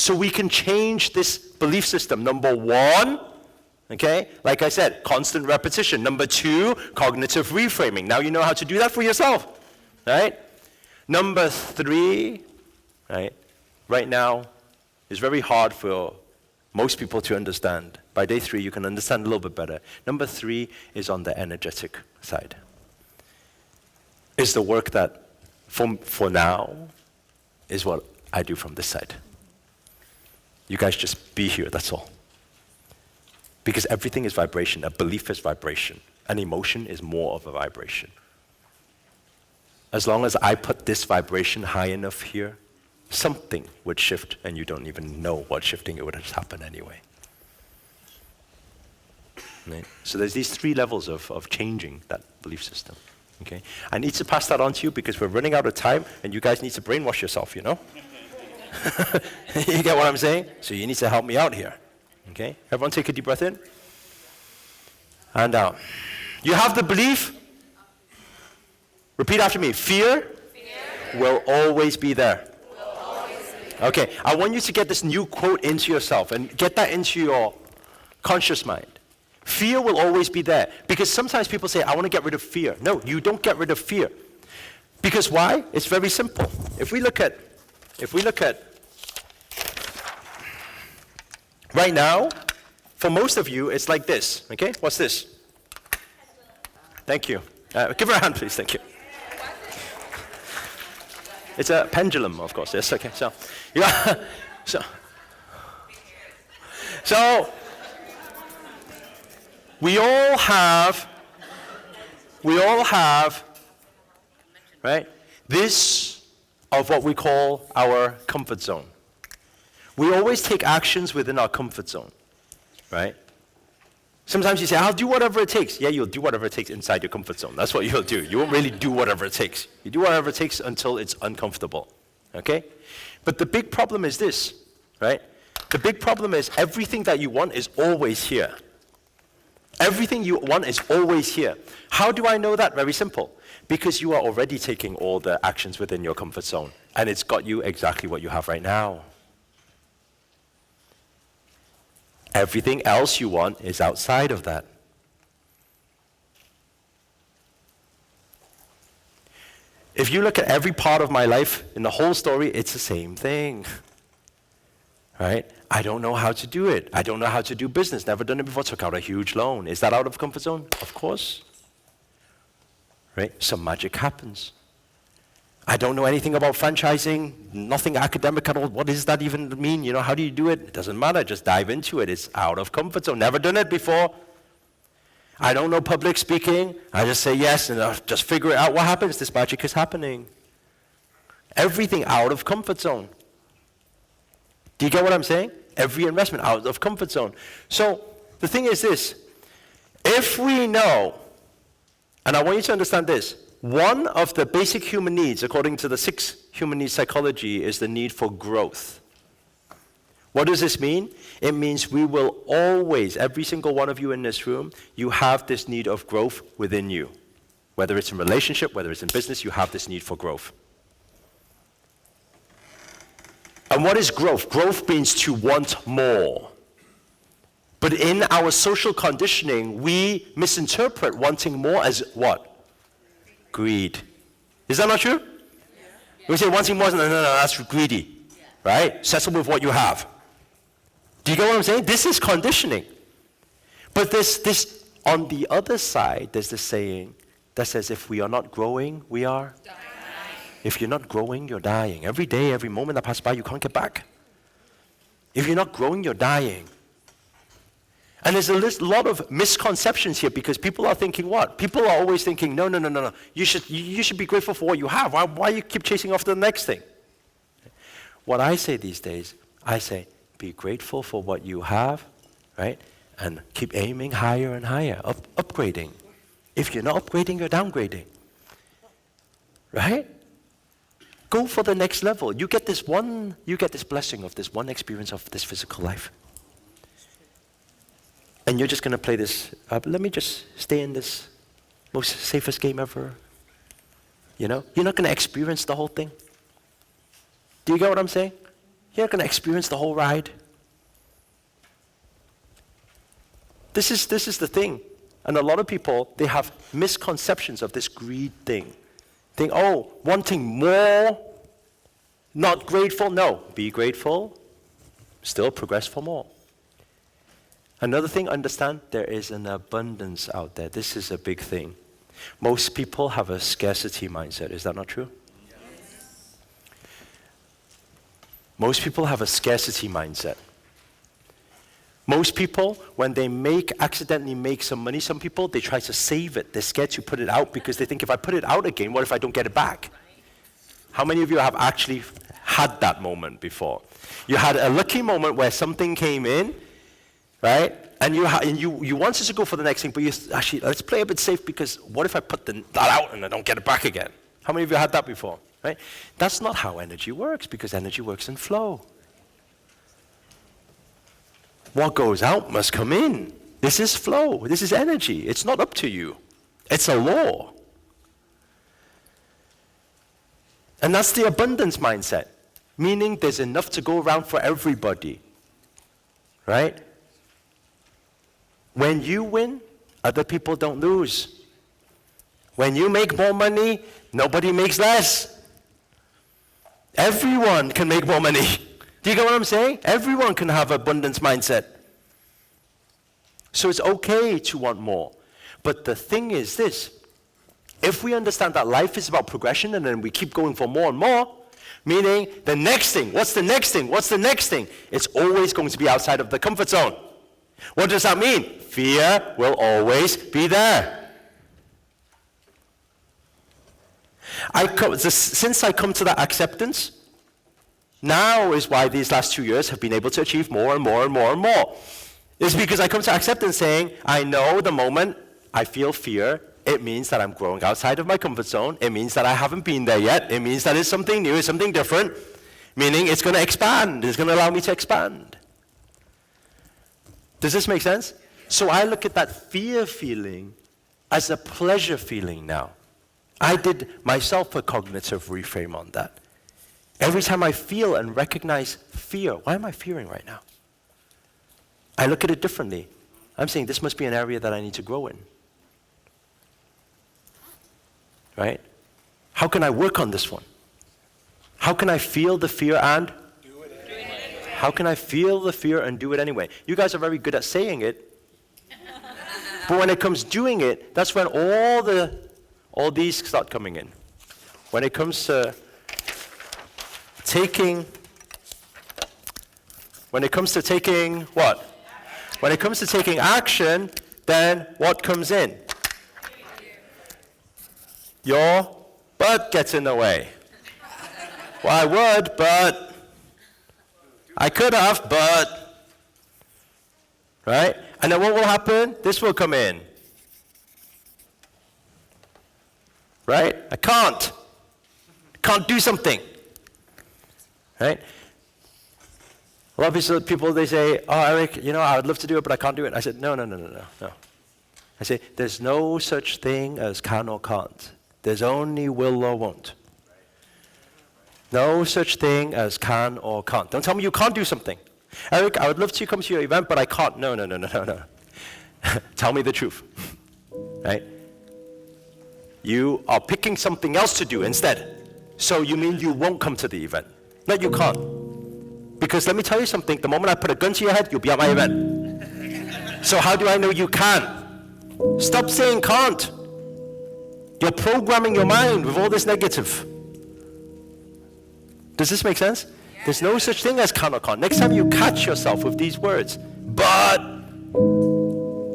so we can change this belief system. Number one, okay, like I said, constant repetition. Number two, cognitive reframing. Now you know how to do that for yourself, right? Number three, right now, it's very hard for most people to understand. By day 3, you can understand a little bit better. Number 3 is on the energetic side. It's the work that, for now, is what I do from this side. You guys just be here, that's all. Because everything is vibration. A belief is vibration. An emotion is more of a vibration. As long as I put this vibration high enough here, something would shift, and you don't even know what shifting it would have happened anyway. Right? So there's these 3 levels of changing that belief system. Okay? I need to pass that on to you because we're running out of time, and you guys need to brainwash yourself, you know? You get what I'm saying? So you need to help me out here. Okay? Everyone take a deep breath in. And out. You have the belief. Repeat after me. Fear will always be there. Okay, I want you to get this new quote into yourself and get that into your conscious mind. Fear will always be there. Because sometimes people say, I want to get rid of fear. No, you don't get rid of fear. Because why? It's very simple. If we look at right now, for most of you, it's like this. Okay, what's this? Thank you. Give her a hand, please. Thank you. It's a pendulum, of course. Yes. Okay. So, yeah. So we all have, right? This of what we call our comfort zone. We always take actions within our comfort zone, right? Sometimes you say, I'll do whatever it takes. Yeah, you'll do whatever it takes inside your comfort zone. That's what you'll do. You won't really do whatever it takes. You do whatever it takes until it's uncomfortable, okay? But the big problem is this, right? The big problem is everything that you want is always here. Everything you want is always here. How do I know that? Very simple. Because you are already taking all the actions within your comfort zone, and it's got you exactly what you have right now. Everything else you want is outside of that. If you look at every part of my life in the whole story, it's the same thing. Right? I don't know how to do it. I don't know how to do business. Never done it before. Took out a huge loan. Is that out of comfort zone? Of course. Right? Some magic happens. I don't know anything about franchising, nothing academic at all. What does that even mean? You know, how do you do it? It doesn't matter, just dive into it. It's out of comfort zone. Never done it before. I don't know public speaking. I just say yes and I'll just figure it out. What happens? This magic is happening. Everything out of comfort zone. Do you get what I'm saying? Every investment out of comfort zone. So the thing is this, if we know, and I want you to understand this, one of the basic human needs, according to the 6 human needs psychology, is the need for growth. What does this mean? It means we will always, every single one of you in this room, you have this need of growth within you. Whether it's in relationship, whether it's in business, you have this need for growth. And what is growth? Growth means to want more. But in our social conditioning, we misinterpret wanting more as what? Greed. Is that not true? Yeah. We say wanting more, no, that's greedy. Yeah. Right? Settle with what you have. Do you get what I'm saying? This is conditioning. But this on the other side, there's this saying that says if we are not growing, we are dying. If you're not growing, you're dying. Every day, every moment that passes by, you can't get back. If you're not growing, you're dying. And there's a lot of misconceptions here because people are thinking what? People are always thinking, no. You should be grateful for what you have. Why you keep chasing after the next thing? What I say these days, I say, be grateful for what you have, right? And keep aiming higher and higher, upgrading. If you're not upgrading, you're downgrading. Right? Go for the next level. You get this blessing of this one experience of this physical life. And you're just going to play this, let me just stay in this most safest game ever. You know? You're not going to experience the whole thing. Do you get what I'm saying? You're not going to experience the whole ride. This is the thing. And a lot of people, they have misconceptions of this greed thing. Think, oh, wanting more, not grateful. No, be grateful, still progress for more. Another thing, understand, there is an abundance out there. This is a big thing. Most people have a scarcity mindset. Is that not true? Yes. Most people have a scarcity mindset. Most people, when they accidentally make some money, some people, they try to save it. They're scared to put it out because they think, if I put it out again, what if I don't get it back? How many of you have actually had that moment before? You had a lucky moment where something came in, right? And you wanted to go for the next thing, but you actually, let's play a bit safe, because what if I put that out and I don't get it back again? How many of you had that before, right? That's not how energy works, because energy works in flow. What goes out must come in. This is flow. This is energy. It's not up to you. It's a law. And that's the abundance mindset, meaning there's enough to go around for everybody, right? When you win, other people don't lose. When you make more money, nobody makes less. Everyone can make more money. Do you get what I'm saying? Everyone can have abundance mindset. So it's okay to want more. But the thing is this, if we understand that life is about progression and then we keep going for more and more, meaning the next thing, what's the next thing, what's the next thing? It's always going to be outside of the comfort zone. What does that mean? Fear will always be there. Since I come to that acceptance, now is why these last 2 years have been able to achieve more and more and more and more. It's because I come to acceptance saying, I know the moment I feel fear, it means that I'm growing outside of my comfort zone. It means that I haven't been there yet. It means that it's something new, it's something different, meaning it's going to expand. It's going to allow me to expand. Does this make sense? So I look at that fear feeling as a pleasure feeling now. I did myself a cognitive reframe on that. Every time I feel and recognize fear, why am I fearing right now? I look at it differently. I'm saying this must be an area that I need to grow in. Right? How can I work on this one? How can I feel the fear and do it anyway? How can I feel the fear and do it anyway? You guys are very good at saying it. But when it comes doing it, that's when all these start coming in. When it comes to taking what? When it comes to taking action, then what comes in? Your butt gets in the way. Well, I would, but I could have, but, right? And then what will happen? This will come in. Right? I can't do something. Right? A lot of people, they say, oh, Eric, I would love to do it, but I can't do it. I said, no. I say, there's no such thing as can or can't. There's only will or won't. No such thing as can or can't. Don't tell me you can't do something. Eric, I would love to come to your event, but I can't. No. Tell me the truth. Right? You are picking something else to do instead. So you mean you won't come to the event. No, you can't. Because let me tell you something, the moment I put a gun to your head, you'll be at my event. So how do I know you can? Stop saying can't. You're programming your mind with all this negative. Does this make sense? Yeah. There's no such thing as can or can't. Next time you catch yourself with these words, but,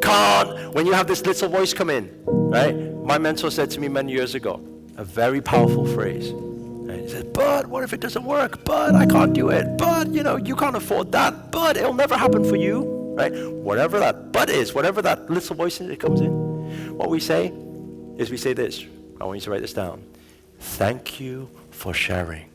can't, when you have this little voice come in, right? My mentor said to me many years ago, a very powerful phrase. Right? He said, but what if it doesn't work? But I can't do it. But, you can't afford that. But it'll never happen for you, right? Whatever that but is, whatever that little voice is that comes in, what we say is we say this. I want you to write this down. Thank you for sharing.